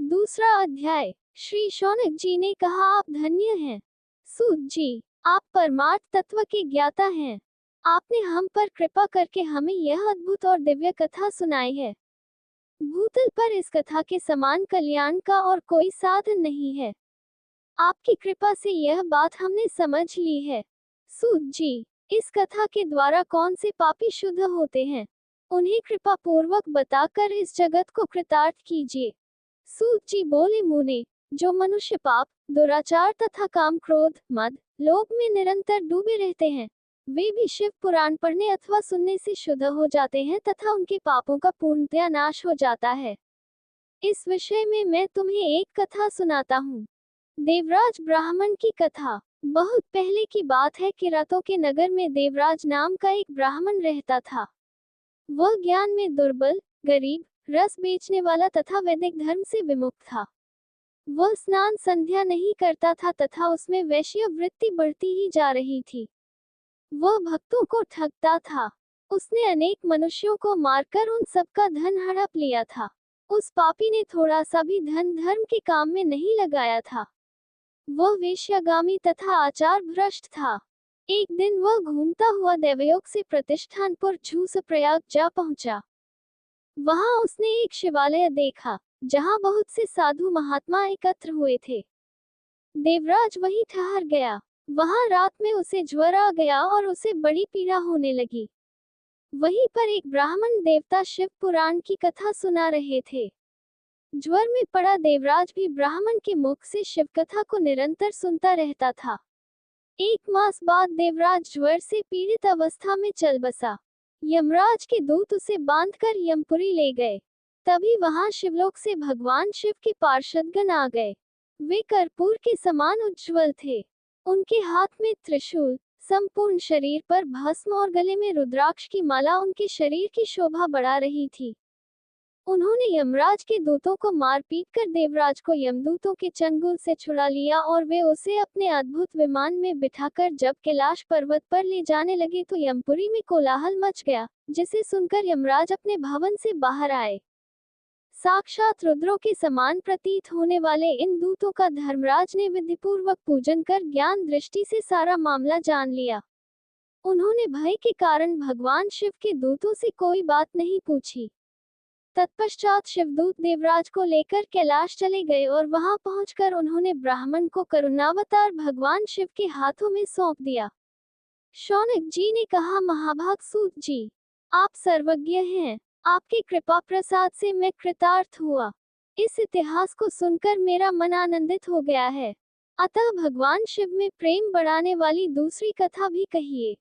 दूसरा अध्याय। श्री शौनक जी ने कहा, आप धन्य हैं सूत जी, आप परमार्थ तत्व के ज्ञाता हैं। आपने हम पर कृपा करके हमें यह अद्भुत और दिव्य कथा सुनाई है। भूतल पर इस कथा के समान कल्याण का और कोई साधन नहीं है। आपकी कृपा से यह बात हमने समझ ली है। सूत जी, इस कथा के द्वारा कौन से पापी शुद्ध होते हैं, उन्हें कृपा पूर्वक बताकर इस जगत को कृतार्थ कीजिए। सूत जी बोले, मुने, जो मनुष्य पाप, दुराचार तथा काम, क्रोध, मद, लोभ में निरंतर डूबे रहते हैं, वे भी शिव पुराण पढ़ने अथवा सुनने से शुद्ध हो जाते हैं तथा उनके पापों का पूर्णतया नाश हो जाता है। इस विषय में मैं तुम्हें एक कथा सुनाता हूँ। देवराज ब्राह्मण की कथा। बहुत पहले की बात है कि रातों के नगर में देवराज नाम का एक ब्राह्मण रहता था। वह ज्ञान में दुर्बल, गरीब, रस बेचने वाला तथा वैदिक धर्म से विमुख था। वह स्नान संध्या नहीं करता था तथा उसमें वैश्य वृत्ति बढ़ती ही जा रही थी। वह भक्तों को ठगता था। उसने अनेक मनुष्यों को मारकर उन सबका धन हड़प लिया था। उस पापी ने थोड़ा सा भी धन धर्म के काम में नहीं लगाया था। वह वेश्यागामी तथा आचार भ्रष्ट था। एक दिन वह घूमता हुआ देवयोग से प्रतिष्ठानपुर झूस प्रयाग जा पहुंचा। वहां उसने एक शिवालय देखा, जहां बहुत से साधु महात्मा एकत्र हुए थे। देवराज वहीं ठहर गया। वहां रात में उसे ज्वर आ गया और उसे बड़ी पीड़ा होने लगी। वहीं पर एक ब्राह्मण देवता शिव पुराण की कथा सुना रहे थे। ज्वर में पड़ा देवराज भी ब्राह्मण के मुख से शिव कथा को निरंतर सुनता रहता था। 1 मास बाद देवराज ज्वर से पीड़ित अवस्था में चल बसा। यमराज के दूत उसे बांधकर यमपुरी ले गए। तभी वहां शिवलोक से भगवान शिव के पार्षदगण आ गए। वे कर्पूर के समान उज्ज्वल थे। उनके हाथ में त्रिशूल, संपूर्ण शरीर पर भस्म और गले में रुद्राक्ष की माला उनके शरीर की शोभा बढ़ा रही थी। उन्होंने यमराज के दूतों को मार पीट कर देवराज को यमदूतों के चंगुल से छुड़ा लिया और वे उसे अपने अद्भुत विमान में बिठाकर जब कैलाश पर्वत पर ले जाने लगे तो यमपुरी में कोलाहल मच गया, जिसे सुनकर यमराज अपने भवन से बाहर आए। साक्षात रुद्रों के समान प्रतीत होने वाले इन दूतों का धर्मराज ने विधिपूर्वक पूजन कर ज्ञान दृष्टि से सारा मामला जान लिया। उन्होंने भय के कारण भगवान शिव के दूतों से कोई बात नहीं पूछी। तत्पश्चात शिवदूत देवराज को लेकर कैलाश चले गए और वहां पहुंचकर उन्होंने ब्राह्मण को करुणावतार भगवान शिव के हाथों में सौंप दिया। शौनक जी ने कहा, महाभाग सूत जी, आप सर्वज्ञ हैं। आपके कृपा प्रसाद से मैं कृतार्थ हुआ। इस इतिहास को सुनकर मेरा मन आनंदित हो गया है। अतः भगवान शिव में प्रेम बढ़ाने वाली दूसरी कथा भी कहिए।